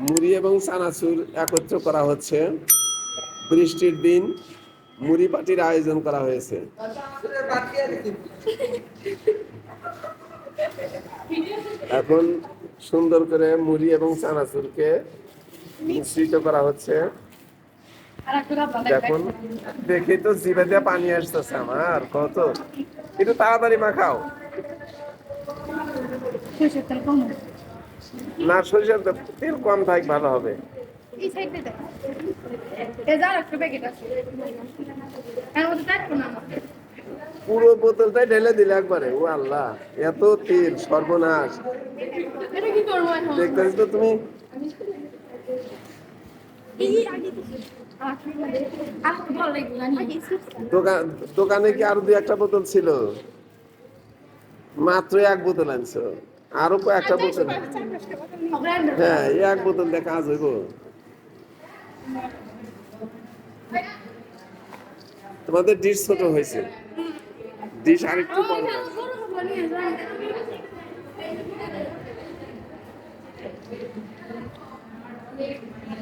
মুড়ি এবং চানাচুর একত্র করা হচ্ছে। বৃষ্টির দিন মুড়ি পার্টির আয়োজন করা হয়েছে। এখন সুন্দর করে মুড়ি এবং চানাচুরকে মিশ্রিত করা হচ্ছে। দেখুন, দেখে তো জিভে দিয়ে পানি আসতেছে আমার। কত একটু তাড়াতাড়ি মাখাও। না, সরিষার তেল কম থাক, ভালো হবে। পুরো বোতলটাই ঢেলে দিলে একবারে। ও আল্লাহ, এত তেল, সর্বনাশ। দেখতেছি তো তুমি। দোকানে কি আরো 2-1টা বোতল ছিল? মাত্র 1 বোতল আনছো, আরো কয়েকটা বোতল? হ্যাঁ, 1 বোতল দিয়ে কাজ হইব? তোমাদের ডিশ ছোট হয়েছে, ডিশ আরেকটু বড়।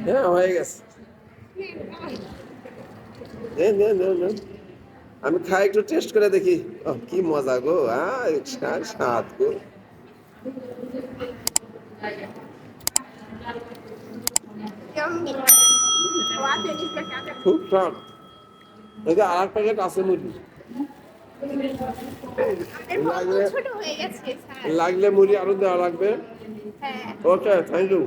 হ্যাঁ, হয়ে গেছে। আমি খাই, একটু টেস্ট করে দেখি। কি মজা গো, স্বাদ গো। খুব স্বাদ। এটা আর এক প্যাকেট আছে মুড়ি, লাগলে মুড়ি আরো দেওয়া লাগবে। ওকে, থ্যাংক ইউ।